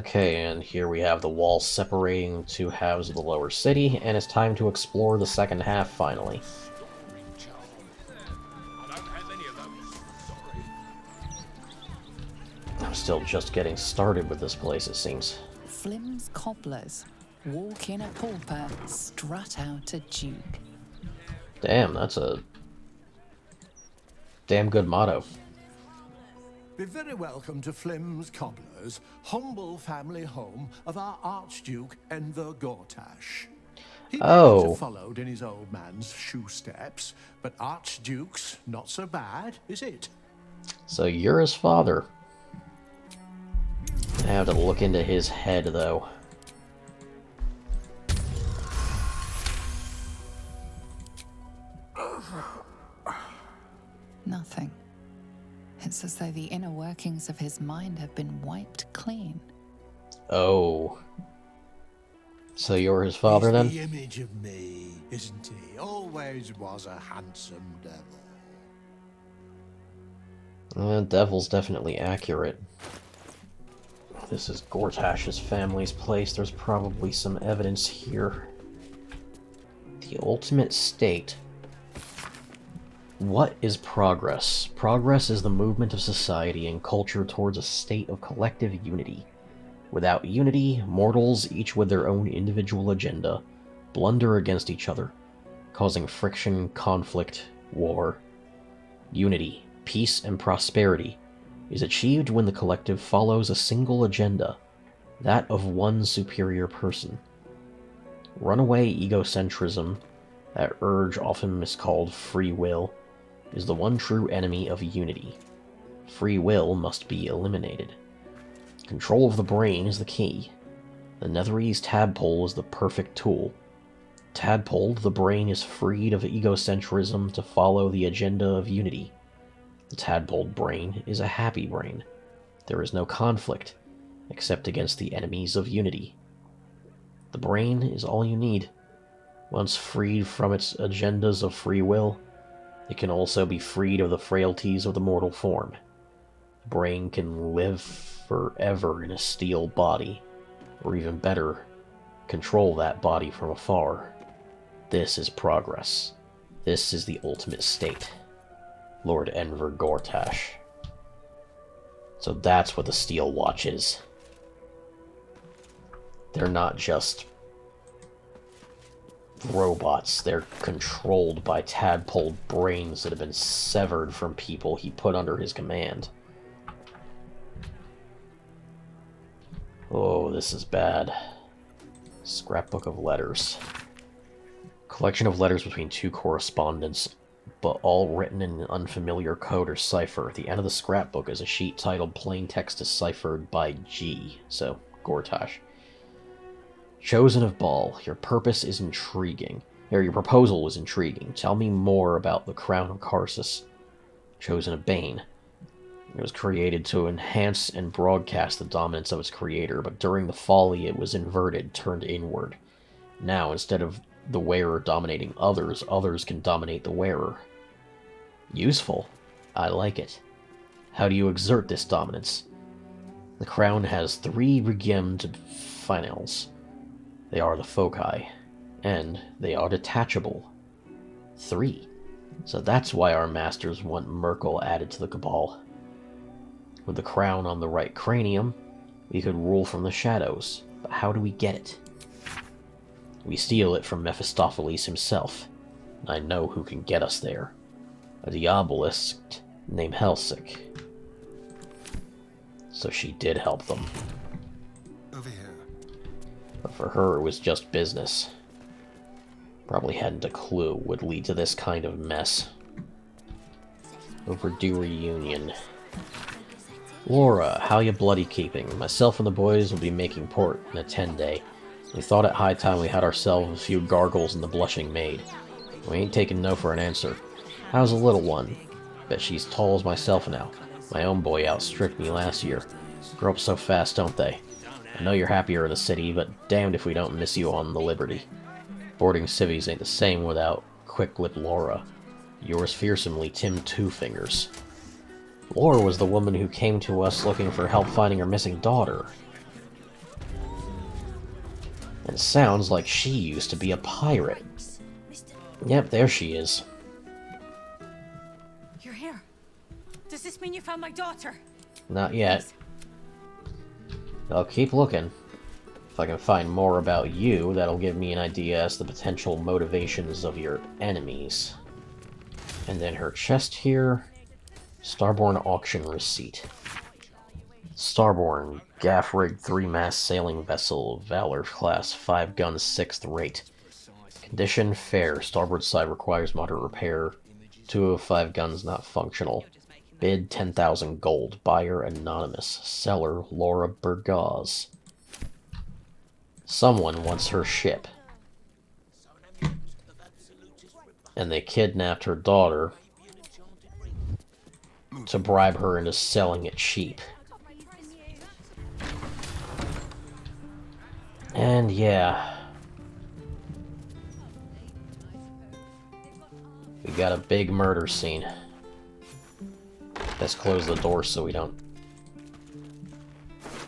Okay, and here we have the wall separating two halves of the lower city, and it's time to explore the second half finally. I'm still just getting started with this place, it seems. Flim's cobblers. Walk in a pauper, strut out a duke. Damn, that's a damn good motto. Be very welcome to Flim's Cobblers, humble family home of our Archduke Enver Gortash. He may not have followed in his old man's shoe steps, but Archduke's not so bad, is it? So you're his father. I have to look into his head, though. Nothing. It's as though the inner workings of his mind have been wiped clean. Oh. So you're his father, then? He's the image of me, isn't he? Always was a handsome devil. Devil's definitely accurate. This is Gortash's family's place. There's probably some evidence here. The ultimate state. What is progress? Progress is the movement of society and culture towards a state of collective unity. Without unity, mortals, each with their own individual agenda, blunder against each other, causing friction, conflict, war. Unity, peace, and prosperity is achieved when the collective follows a single agenda, that of one superior person. Runaway egocentrism, that urge often miscalled free will, is the one true enemy of unity. Free will must be eliminated. Control of the brain is the key. The Netherese tadpole is the perfect tool. Tadpoled, the brain is freed of egocentrism to follow the agenda of unity. The tadpoled brain is a happy brain. There is no conflict, except against the enemies of unity. The brain is all you need. Once freed from its agendas of free will, it can also be freed of the frailties of the mortal form. The brain can live forever in a steel body, or even better, control that body from afar. This is progress. This is the ultimate state. Lord Enver Gortash. So that's what the Steel Watch is. They're not just robots, they're controlled by tadpole brains that have been severed from people he put under his command. Oh, this is bad. Scrapbook of letters. Collection of letters between two correspondents, but all written in an unfamiliar code or cipher. At the end of the scrapbook is a sheet titled Plain Text Deciphered by G, so Gortash. Chosen of Baal, your purpose is intriguing. Your proposal was intriguing. Tell me more about the Crown of Karsus. Chosen of Bane. It was created to enhance and broadcast the dominance of its creator, but during the folly it was inverted, turned inward. Now, instead of the wearer dominating others, others can dominate the wearer. Useful. I like it. How do you exert this dominance? The crown has 3 regemmed finals. They are the foci, and they are detachable. 3. So that's why our masters want Merkel added to the Cabal. With the crown on the right cranium, we could rule from the shadows, but how do we get it? We steal it from Mephistopheles himself. I know who can get us there. A diabolist named Helsik. So she did help them. Over here. But for her, it was just business. Probably hadn't a clue would lead to this kind of mess. Overdue reunion. Laura, how you bloody keeping? Myself and the boys will be making port in a 10-day. We thought it high time we had ourselves a few gargles in the Blushing Maid. We ain't taking no for an answer. How's the little one? Bet she's tall as myself now. My own boy outstripped me last year. Grow up so fast, don't they? I know you're happier in the city, but damned if we don't miss you on the Liberty. Boarding civvies ain't the same without quick-lipped Laura. Yours fearsomely, Tim Two Fingers. Laura was the woman who came to us looking for help finding her missing daughter. And sounds like she used to be a pirate. Yep, there she is. You're here. Does this mean you found my daughter? Not yet. I'll keep looking. If I can find more about you, that'll give me an idea as to the potential motivations of your enemies. And then her chest here. Starborn auction receipt. Starborn, gaff-rigged 3-mast sailing vessel, Valor class, 5 guns, 6th rate. Condition, fair. Starboard side requires moderate repair. 2 of 5 guns not functional. Bid, 10,000 gold. Buyer, anonymous. Seller, Laura Burgaz. Someone wants her ship. And they kidnapped her daughter to bribe her into selling it cheap. And yeah, we got a big murder scene. Let's close the door so we don't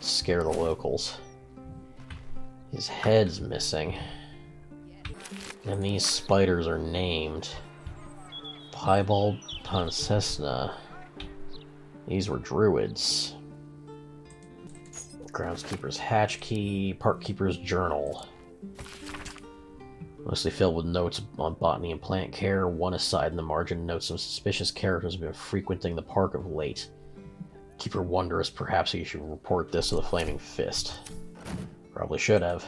scare the locals. His head's missing. And these spiders are named Piebald Pancesna. These were druids. Groundskeeper's hatch key, Parkkeeper's journal. Mostly filled with notes on botany and plant care. One aside in the margin notes some suspicious characters have been frequenting the park of late. Keeper wonders perhaps he should report this to the Flaming Fist. Probably should have.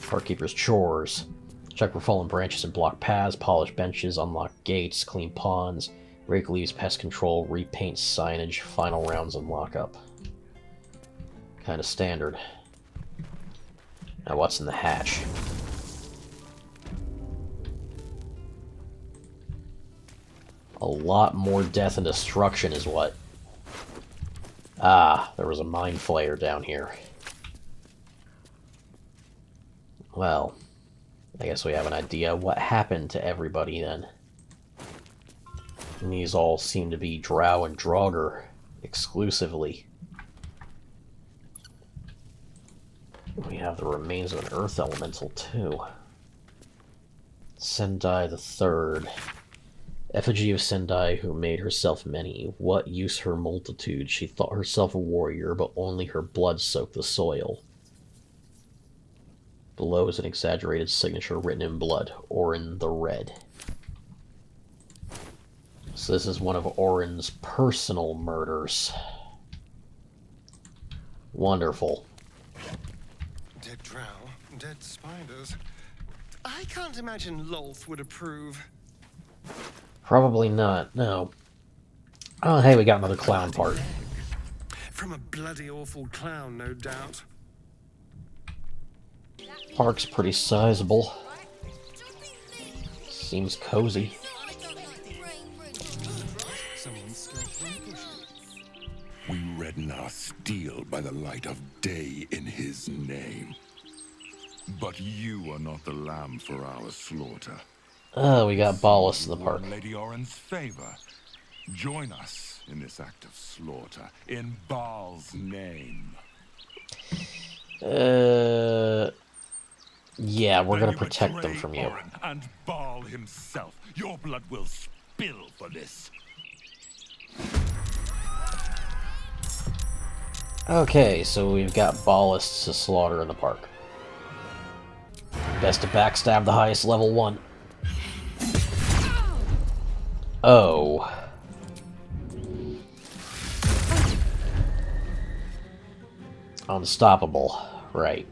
Parkkeeper's chores. Check for fallen branches and block paths, polish benches, unlock gates, clean ponds, rake leaves, pest control, repaint signage, final rounds and lockup. Kind of standard. Now what's in the hatch? A lot more death and destruction is what. Ah, there was a mind flayer down here. Well, I guess we have an idea what happened to everybody then. And these all seem to be Drow and Draugr exclusively. We have the remains of an earth elemental too. Sendai the Third. Effigy of Sendai, who made herself many. What use her multitude? She thought herself a warrior, but only her blood soaked the soil. Below is an exaggerated signature written in blood. Orin the Red. So this is one of Orin's personal murders. Wonderful. Dead drow, dead spiders. I can't imagine Lolth would approve. Probably not, no. Oh, hey, we got another clown part. From a bloody awful clown, no doubt. Park's pretty sizable. Seems cozy. We redden our steel by the light of day in his name. But you are not the lamb for our slaughter. Oh, we got Ballast in the park. Lady Orin's favor. Join us in this act of slaughter in Baal's name. Yeah, we're Then gonna protect them betray from you. Orin and Baal himself. Your blood will spill for this. Okay, so we've got Ballists to slaughter in the park. Best to backstab the highest level one. Oh. Unstoppable. Right.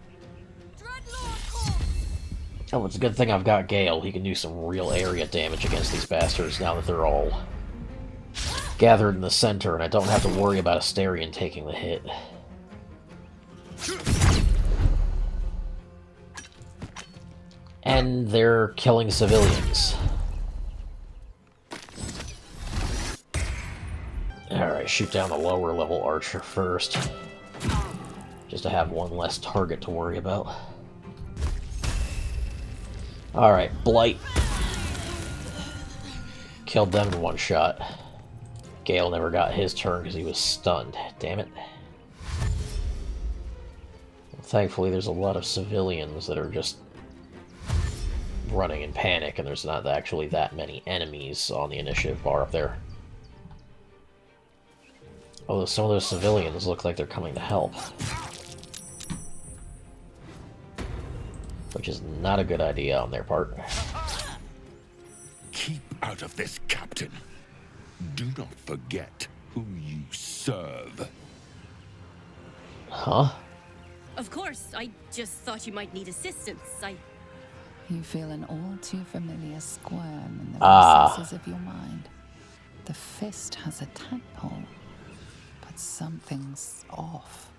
Oh, it's a good thing I've got Gale. He can do some real area damage against these bastards now that they're all gathered in the center, and I don't have to worry about Asterion taking the hit. And they're killing civilians. Alright, shoot down the lower level archer first. Just to have one less target to worry about. Alright, Blight. Killed them in one shot. Gale never got his turn because he was stunned. Damn it. Thankfully, there's a lot of civilians that are just running in panic, and there's not actually that many enemies on the initiative bar up there. Although some of those civilians look like they're coming to help. Which is not a good idea on their part. Keep out of this, Captain. Do not forget who you serve. Huh? Of course, I just thought you might need assistance. You feel an all too familiar squirm in the Ah. recesses of your mind. The fist has a tadpole, but something's off.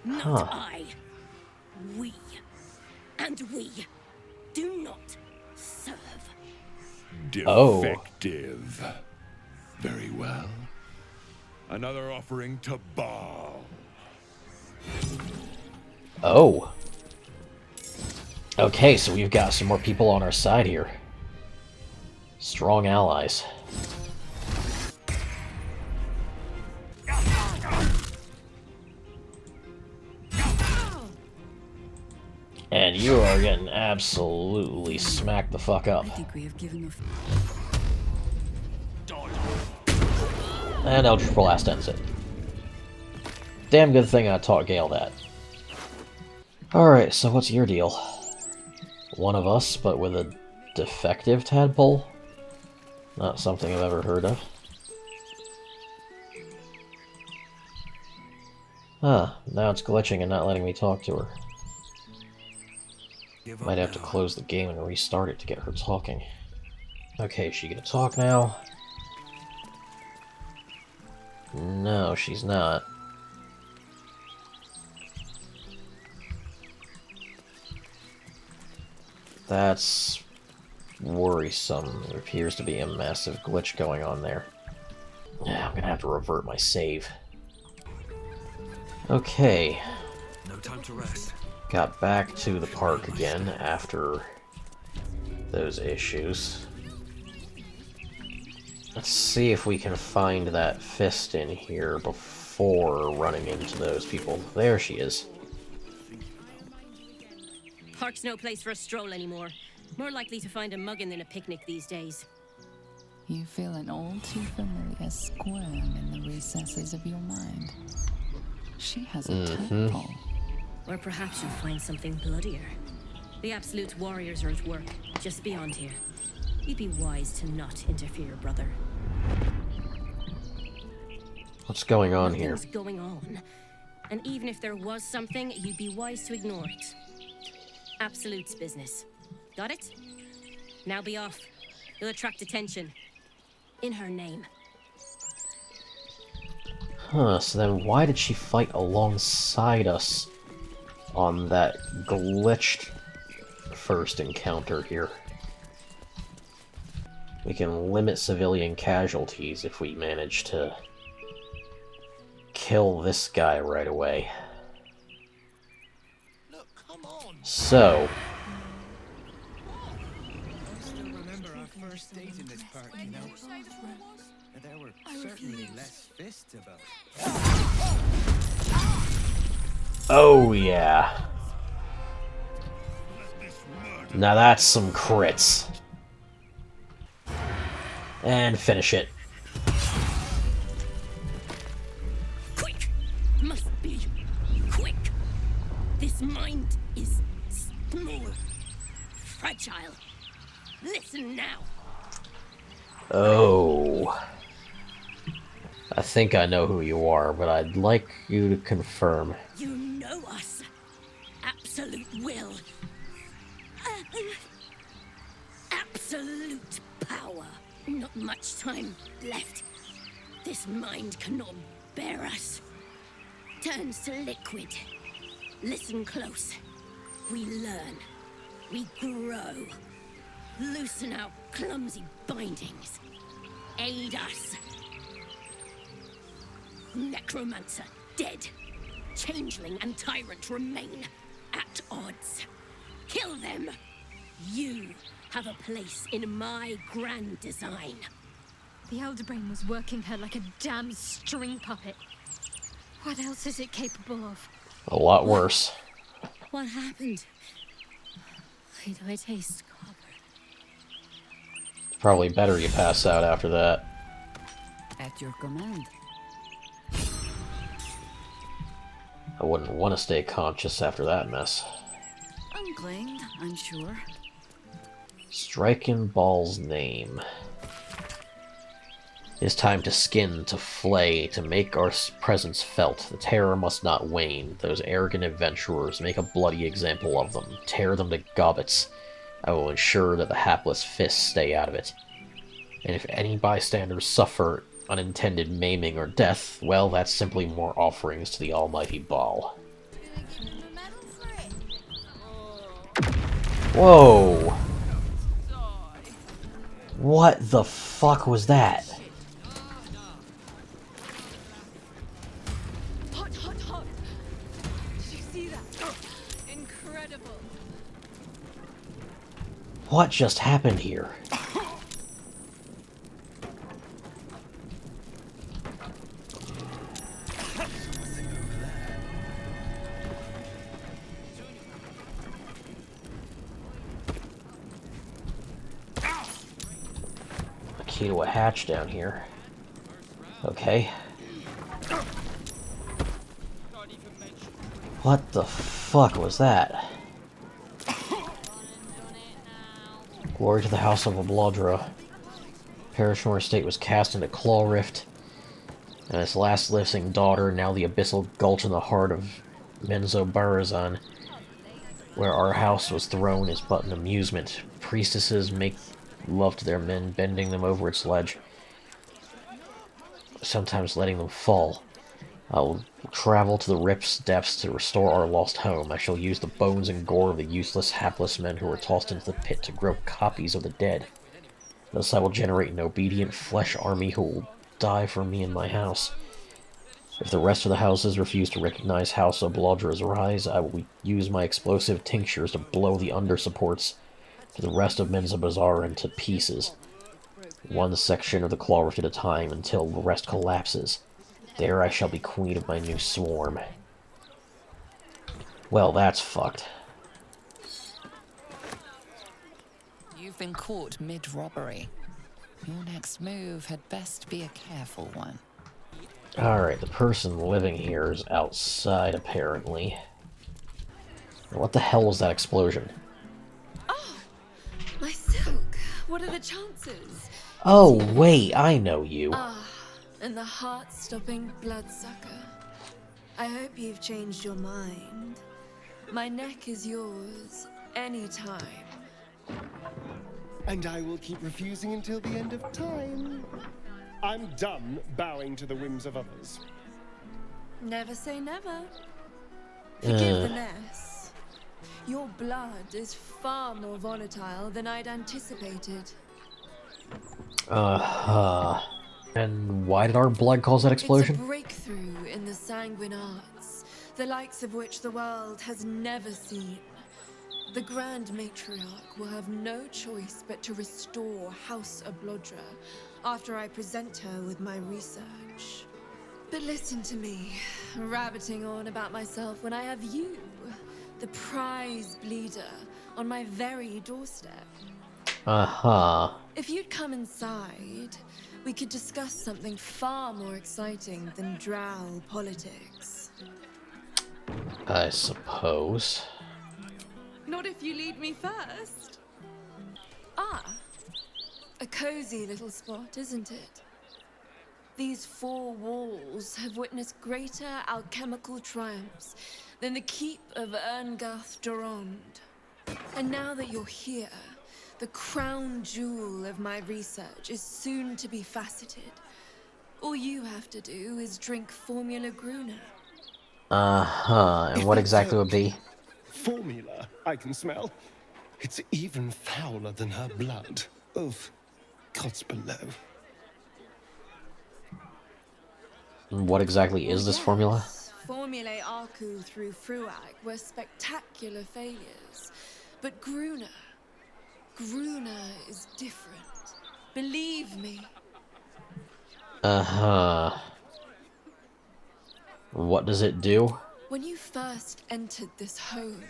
Not I. We. And we do not serve. Oh. Defective. Very well. Another offering to Baal. Oh. Okay, so we've got some more people on our side here. Strong allies. And you are getting absolutely smacked the fuck up. I think we have given enough. And Eldritch Blast ends it. Damn good thing I taught Gale that. Alright, so what's your deal? One of us, but with a defective tadpole? Not something I've ever heard of. Huh, now it's glitching and not letting me talk to her. Might have to close the game and restart it to get her talking. Okay, is she gonna talk now? No, she's not. That's worrisome. There appears to be a massive glitch going on there. Yeah, I'm gonna have to revert my save. Okay. No time to rest. Got back to the park again after those issues. Let's see if we can find that fist in here before running into those people. There she is. Park's no place for a stroll anymore. More likely to find a muggin than a picnic these days. You feel an all too familiar squirm in the recesses of your mind. She has a tadpole. Or perhaps you'll find something bloodier. The Absolute warriors are at work, just beyond here. You'd be wise to not interfere, brother. What's going on here? Nothing's going on. And even if there was something, you'd be wise to ignore it. Absolute's business. Got it? Now be off. You'll attract attention. In her name. Huh, so then why did she fight alongside us on that glitched first encounter here? We can limit civilian casualties if we manage to kill this guy right away. Look, come on. So, I still remember our first date in this park, you know? And there were certainly less fists about. oh yeah. Now that's some crits. And finish it. Quick! Must be quick! This mind is small, fragile. Listen now. Oh. I think I know who you are, but I'd like you to confirm. You know us. Absolute will. Absolute power. Not much time left. This mind cannot bear us. Turns to liquid. Listen close. We learn. We grow. Loosen our clumsy bindings. Aid us. Necromancer dead. Changeling and tyrant remain at odds. Kill them. You have a place in my grand design. The Elder Brain was working her like a damn string puppet. What else is it capable of? A lot worse. What happened? Why do I taste copper? Probably better you pass out after that. At your command. I wouldn't want to stay conscious after that mess. Unclaimed, I'm sure. Striking Ball's name. It's time to skin, to flay, to make our presence felt. The terror must not wane. Those arrogant adventurers, make a bloody example of them. Tear them to gobbets. I will ensure that the hapless fists stay out of it. And if any bystanders suffer unintended maiming or death, well, that's simply more offerings to the almighty Baal. Whoa! What the fuck was that? Hot, hot, hot! Did you see that? Incredible! What just happened here? A key to a hatch down here. Okay. What the fuck was that? Glory to the House of Baldur. Perishore estate was cast into Claw Rift, and its last living daughter, now the abyssal gulch in the heart of Menzoberranzan, where our house was thrown, is but an amusement. Priestesses make love to their men, bending them over its ledge, sometimes letting them fall. I will travel to the rift's depths to restore our lost home. I shall use the bones and gore of the useless, hapless men who were tossed into the pit to grow copies of the dead. Thus I will generate an obedient flesh army who will die for me and my house. If the rest of the houses refuse to recognize House of Baldra's rise, I will use my explosive tinctures to blow the undersupports to the rest of Menzoberranzan into pieces, one section of the claw rift at a time, until the rest collapses. There I shall be queen of my new swarm. Well, that's fucked. You've been caught mid-robbery. Your next move had best be a careful one. Alright, the person living here is outside, apparently. What the hell was that explosion? Oh! My silk! What are the chances? Oh, wait, I know you. And the heart-stopping bloodsucker. I hope you've changed your mind. My neck is yours, anytime. And I will keep refusing until the end of time. I'm done bowing to the whims of others. Never say never. Forgive the mess. Your blood is far more volatile than I'd anticipated. And why did our blood cause that explosion? It's a breakthrough in the sanguine arts, the likes of which the world has never seen. The Grand Matriarch will have no choice but to restore House of Baldur after I present her with my research. But listen to me, rabbiting on about myself when I have you, the prize bleeder, on my very doorstep. If you'd come inside, we could discuss something far more exciting than drow politics. I suppose. Not if you lead me first. A cozy little spot, isn't it? These four walls have witnessed greater alchemical triumphs than the keep of Erngath Durand. And now that you're here, the crown jewel of my research is soon to be faceted. All you have to do is drink Formula Gruner. And what exactly would be? Formula, I can smell. It's even fouler than her blood. Oof. Gods below. What exactly is this formula? Formulae Arku through Fruag were spectacular failures. But Gruner is different. Believe me. What does it do? When you first entered this home,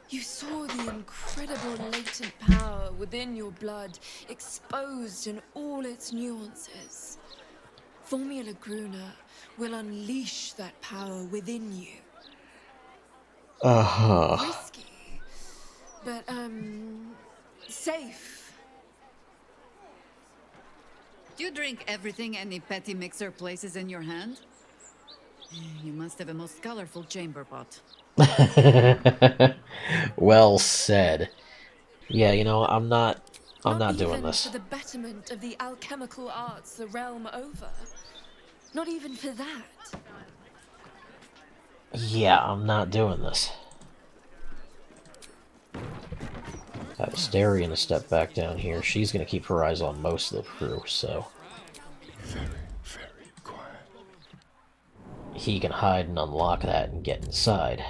you saw the incredible latent power within your blood exposed in all its nuances. Formula Gruner will unleash that power within you. Risky, but, safe. Do you drink everything any petty mixer places in your hand? You must have a most colorful chamber pot. Well said. Yeah, you know, I'm not doing this. For the betterment of the alchemical arts the realm over. Not even for that. Yeah, I'm not doing this. Have Asterion to step back down here. She's going to keep her eyes on most of the crew, so... Very, very quiet. He can hide and unlock that and get inside.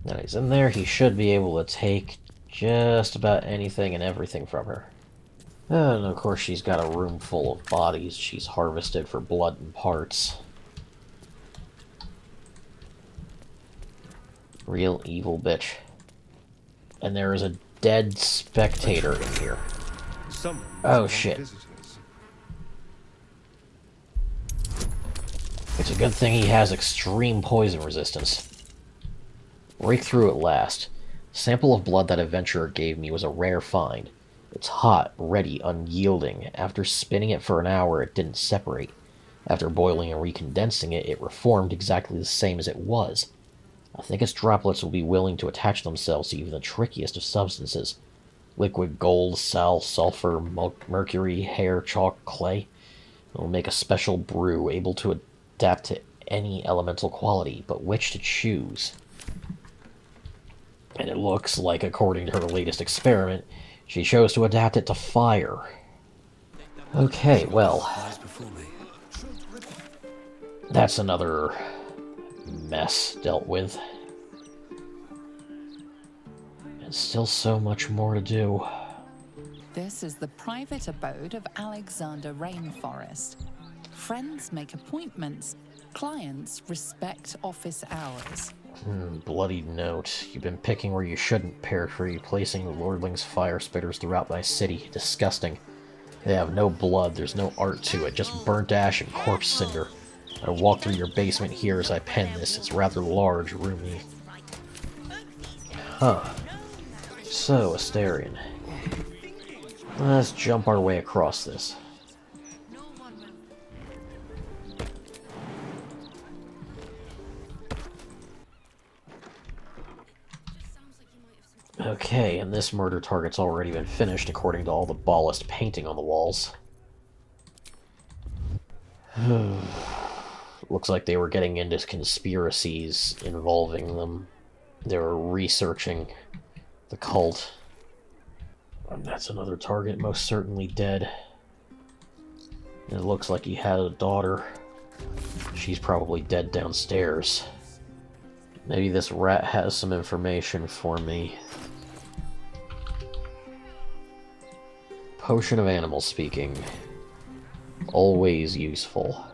Now he's in there, he should be able to take just about anything and everything from her. And of course she's got a room full of bodies she's harvested for blood and parts. Real evil bitch. And there is a dead spectator in here. Oh shit. It's a good thing he has extreme poison resistance. Rake through at last. Sample of blood that adventurer gave me was a rare find. It's hot, ready, unyielding. After spinning it for an hour, it didn't separate. After boiling and recondensing it, it reformed exactly the same as it was. I think its droplets will be willing to attach themselves to even the trickiest of substances. Liquid gold, sulfur, mercury, hair, chalk, clay. It will make a special brew, able to adapt to any elemental quality, but which to choose? And it looks like, according to her latest experiment, she chose to adapt it to fire. Okay, well... that's another mess dealt with. And still so much more to do. This is the private abode of Alexander Rainforest. Friends make appointments. Clients respect office hours. Bloody note. You've been picking where you shouldn't, Pear Tree, placing the Lordling's fire spitters throughout my city. Disgusting. They have no blood, there's no art to it, just burnt ash and corpse cinder. I walk through your basement here as I pen this. It's rather large, roomy. Huh. So, Asterion. Let's jump our way across this. Okay, and this murder target's already been finished according to all the ballast painting on the walls. Looks like they were getting into conspiracies involving them. They were researching the cult. And that's another target, most certainly dead. And it looks like he had a daughter. She's probably dead downstairs. Maybe this rat has some information for me. Potion of animal speaking. Always useful.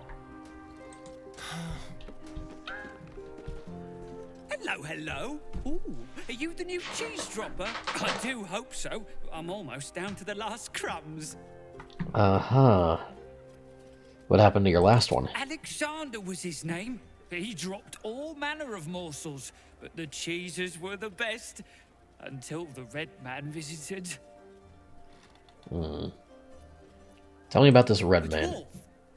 Hello, hello. Ooh, are you the new cheese dropper? I do hope so. I'm almost down to the last crumbs. Uh-huh. What happened to your last one? Alexander was his name. He dropped all manner of morsels, but the cheeses were the best. Until the Red Man visited. Tell me about this Red Man. Wolf,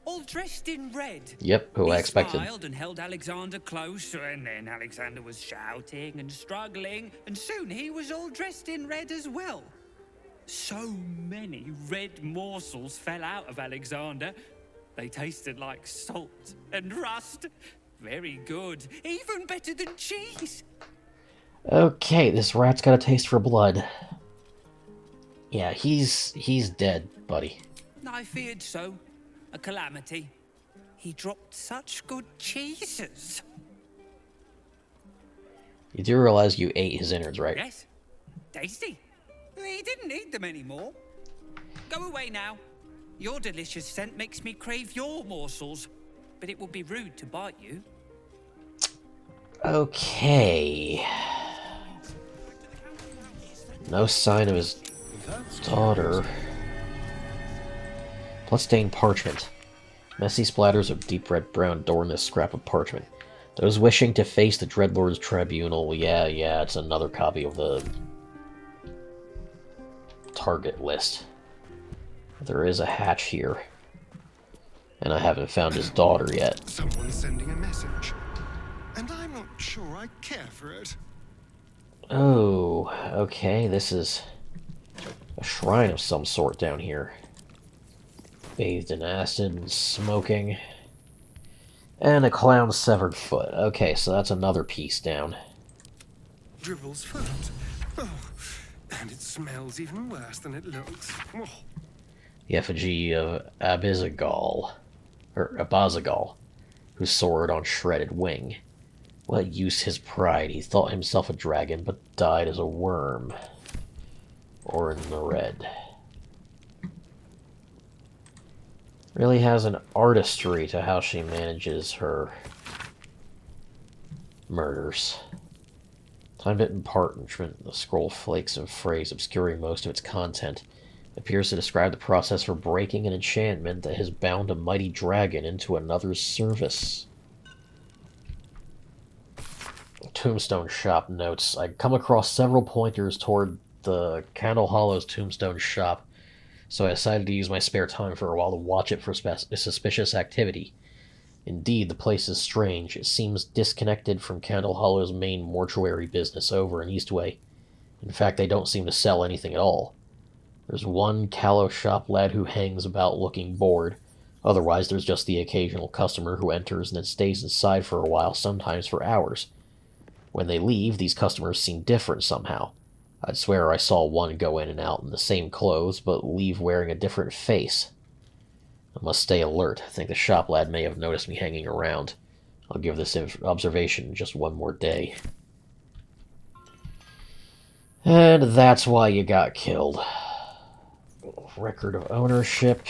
all dressed in red. Yep, who I expected. He smiled and held Alexander close, and then Alexander was shouting and struggling, and soon he was all dressed in red as well. So many red morsels fell out of Alexander. They tasted like salt and rust. Very good. Even better than cheese. Okay, this rat's got a taste for blood. Yeah, he's dead, buddy. I feared so. A calamity. He dropped such good cheeses. You do realize you ate his innards, right? Yes. Tasty. He didn't eat them anymore. Go away now. Your delicious scent makes me crave your morsels. but it would be rude to bite you. Okay. No sign of his daughter. Bloodstained parchment. Messy splatters of deep red-brown adorn this scrap of parchment. Those wishing to face the Dreadlord's tribunal. Yeah, it's another copy of the target list. There is a hatch here. And I haven't found his daughter yet. Someone's sending a message. And I'm not sure I care for it. Oh, okay, this is a shrine of some sort down here. Bathed in acid and smoking. And a clown's severed foot. Okay, so that's another piece down. Dribble's foot. Oh, and it smells even worse than it looks. Oh. The effigy of Abizagal, who soared on shredded wing. What use his pride? He thought himself a dragon, but died as a worm. Orin the Red. Really has an artistry to how she manages her murders. Time-bitten parchment, the scroll flakes of phrase obscuring most of its content, appears to describe the process for breaking an enchantment that has bound a mighty dragon into another's service. Tombstone shop notes. I come across several pointers toward the Candle Hollow's tombstone shop, so I decided to use my spare time for a while to watch it for suspicious activity. Indeed, the place is strange. It seems disconnected from Candle Hollow's main mortuary business over in Eastway. In fact, they don't seem to sell anything at all. There's one callow shop lad who hangs about looking bored. Otherwise, there's just the occasional customer who enters and then stays inside for a while, sometimes for hours. When they leave, these customers seem different somehow. I'd swear I saw one go in and out in the same clothes, but leave wearing a different face. I must stay alert. I think the shop lad may have noticed me hanging around. I'll give this observation just one more day. And that's why you got killed. Record of ownership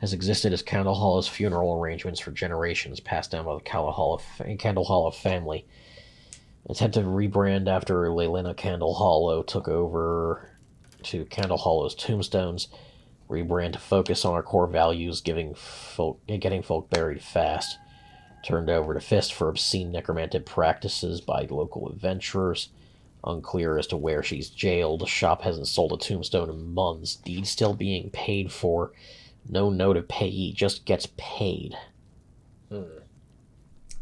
has existed as Candle Hollow's funeral arrangements for generations, passed down by the Candle Hollow family. Attempted rebrand after Leylina Candle Hollow took over to Candle Hollow's tombstones. Rebrand to focus on our core values, getting folk buried fast. Turned over to Fist for obscene necromantic practices by local adventurers. Unclear as to where she's jailed. The shop hasn't sold a tombstone in months. Deed still being paid for. No note of payee, just gets paid.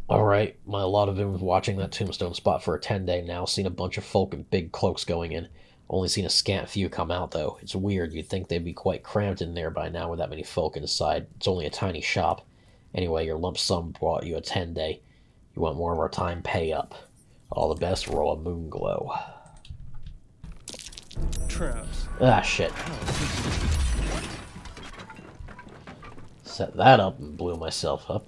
Alright, a lot of been watching that tombstone spot for a 10-day now. Seen a bunch of folk in big cloaks going in. Only seen a scant few come out, though. It's weird. You'd think they'd be quite cramped in there by now with that many folk inside. It's only a tiny shop. Anyway, your lump sum brought you a 10-day. You want more of our time, pay up. All the best, roll a Moonglow. Traps. Ah, shit. Set that up and blew myself up.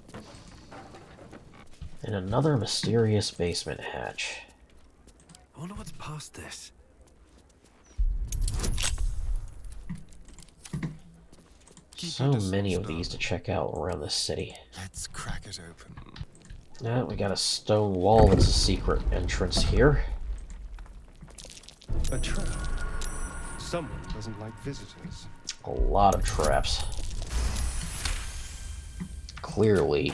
And another mysterious basement hatch. I wonder what's past this. So many of these to check out around the city. Let's crack it open. Yeah, we got a stone wall that's a secret entrance here. A trap. Someone doesn't like visitors. A lot of traps. Clearly,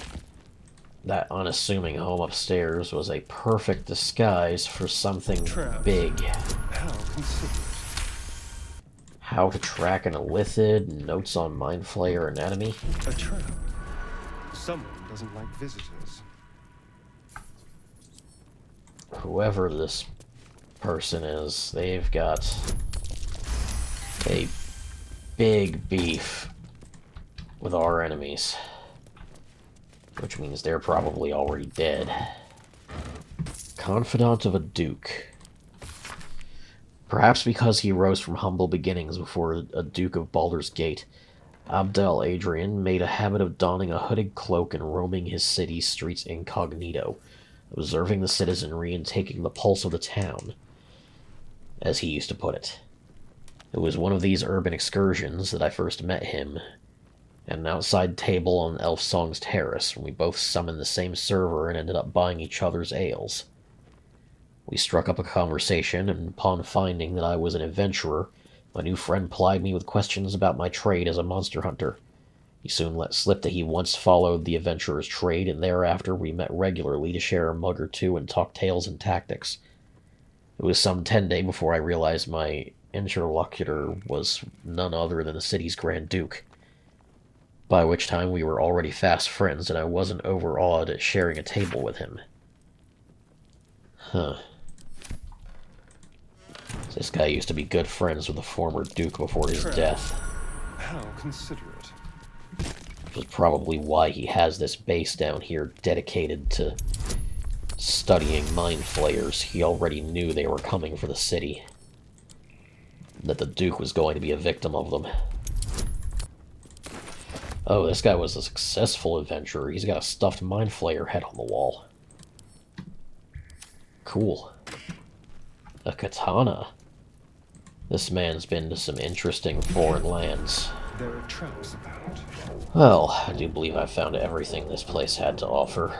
that unassuming home upstairs was a perfect disguise for something big. How considerate. How to track an illithid, notes on mind flayer anatomy. A trap. Someone doesn't like visitors. Whoever this person is, they've got a big beef with our enemies. Which means they're probably already dead. Confidant of a duke. Perhaps because he rose from humble beginnings before a duke of Baldur's Gate, Abdel Adrian made a habit of donning a hooded cloak and roaming his city streets incognito, observing the citizenry and taking the pulse of the town, as he used to put it. It was one of these urban excursions that I first met him at an outside table on Elf Song's terrace, when we both summoned the same server and ended up buying each other's ales. We struck up a conversation, and upon finding that I was an adventurer, my new friend plied me with questions about my trade as a monster hunter. He soon let slip that he once followed the adventurer's trade, and thereafter we met regularly to share a mug or two and talk tales and tactics. It was some 10 days before I realized my interlocutor was none other than the city's Grand Duke, by which time we were already fast friends, and I wasn't overawed at sharing a table with him. Huh. This guy used to be good friends with the former Duke before his death. How considerate. Which is probably why he has this base down here dedicated to studying mind flayers. He already knew they were coming for the city. That the Duke was going to be a victim of them. Oh, this guy was a successful adventurer. He's got a stuffed mind flayer head on the wall. Cool. A katana. This man's been to some interesting foreign lands. There are traps about. Well, I do believe I found everything this place had to offer.